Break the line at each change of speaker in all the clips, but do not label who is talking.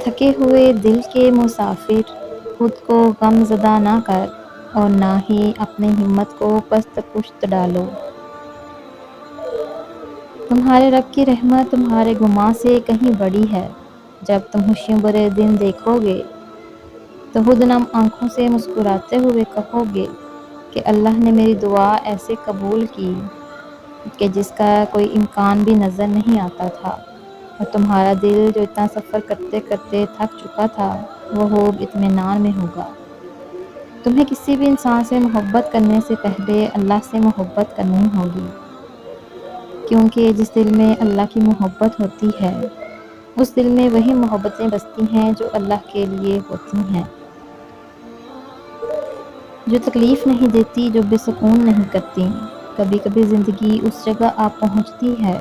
تھکے ہوئے دل کے مسافر، خود کو غم زدہ نہ کر اور نہ ہی اپنی ہمت کو پست پشت ڈالو۔ تمہارے رب کی رحمت تمہارے گناہ سے کہیں بڑی ہے۔ جب تم خوشیوں برے دن دیکھو گے تو خود نم آنکھوں سے مسکراتے ہوئے کہو گے کہ اللہ نے میری دعا ایسے قبول کی کہ جس کا کوئی امکان بھی نظر نہیں آتا تھا، اور تمہارا دل جو اتنا سفر کرتے کرتے تھک چکا تھا وہ خوب اطمینان میں ہوگا۔ تمہیں کسی بھی انسان سے محبت کرنے سے پہلے اللہ سے محبت کرنی ہوگی، کیونکہ جس دل میں اللہ کی محبت ہوتی ہے اس دل میں وہی محبتیں بستی ہیں جو اللہ کے لیے ہوتی ہیں، جو تکلیف نہیں دیتی، جو بے سکون نہیں کرتی۔ کبھی کبھی زندگی اس جگہ آ پہنچتی ہے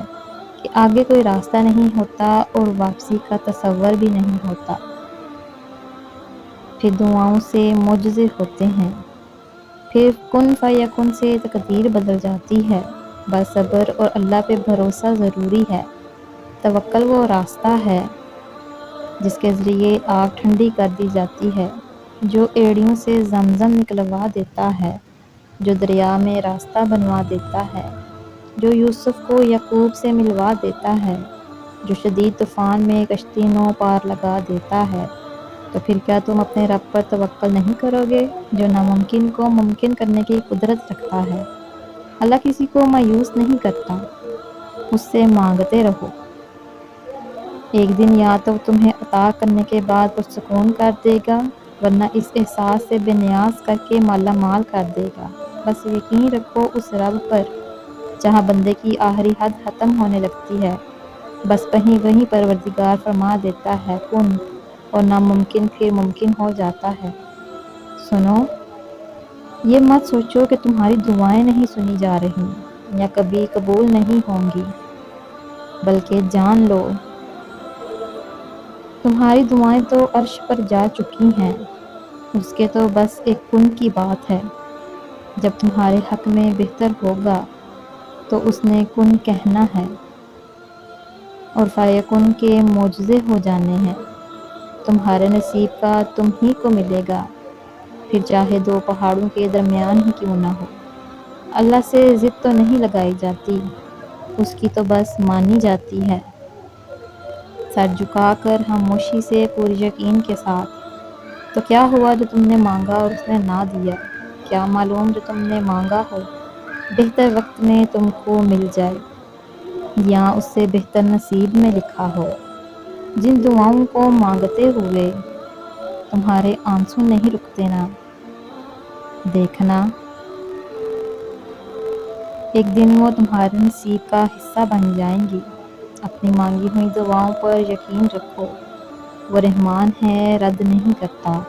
کہ آگے کوئی راستہ نہیں ہوتا اور واپسی کا تصور بھی نہیں ہوتا۔ پھر دعاؤں سے معجزے ہوتے ہیں، پھر کن فیکن سے تقدیر بدل جاتی ہے۔ بس صبر اور اللہ پہ بھروسہ ضروری ہے۔ توکل وہ راستہ ہے جس کے ذریعے آگ ٹھنڈی کر دی جاتی ہے، جو ایڑیوں سے زمزم نکلوا دیتا ہے، جو دریا میں راستہ بنوا دیتا ہے، جو یوسف کو یعقوب سے ملوا دیتا ہے، جو شدید طوفان میں کشتی نو پار لگا دیتا ہے۔ تو پھر کیا تم اپنے رب پر توکل نہیں کرو گے جو ناممکن کو ممکن کرنے کی قدرت رکھتا ہے؟ اللہ کسی کو مایوس نہیں کرتا، اس سے مانگتے رہو۔ ایک دن یا تو تمہیں عطا کرنے کے بعد پرسکون کر دے گا، ورنہ اس احساس سے بے نیاز کر کے مالا مال کر دے گا۔ بس یقین رکھو اس رب پر جہاں بندے کی آخری حد ختم ہونے لگتی ہے، بس وہیں پروردگار فرما دیتا ہے کن، اور ناممکن پھر ممکن ہو جاتا ہے۔ سنو، یہ مت سوچو کہ تمہاری دعائیں نہیں سنی جا رہی یا کبھی قبول نہیں ہوں گی، بلکہ جان لو تمہاری دعائیں تو عرش پر جا چکی ہیں، اس کے تو بس ایک کن کی بات ہے۔ جب تمہارے حق میں بہتر ہوگا تو اس نے کن کہنا ہے اور فیکن کے معجزے ہو جانے ہیں۔ تمہارے نصیب کا تم ہی کو ملے گا، پھر چاہے دو پہاڑوں کے درمیان ہی کیوں نہ ہو۔ اللہ سے ضد تو نہیں لگائی جاتی، اس کی تو بس مانی جاتی ہے۔ سر جھکا کر خاموشی سے پوری یقین کے ساتھ، تو کیا ہوا جو تم نے مانگا اور اس نے نہ دیا؟ کیا معلوم جو تم نے مانگا ہو بہتر وقت میں تم کو مل جائے، یا اس سے بہتر نصیب میں لکھا ہو۔ جن دعاؤں کو مانگتے ہوئے تمہارے آنسو نہیں رکتے نا، دیکھنا ایک دن وہ تمہارے نصیب کا حصہ بن جائیں گی۔ اپنی مانگی ہوئی دعاؤں پر یقین رکھو، وہ رحمان ہے، رد نہیں کرتا۔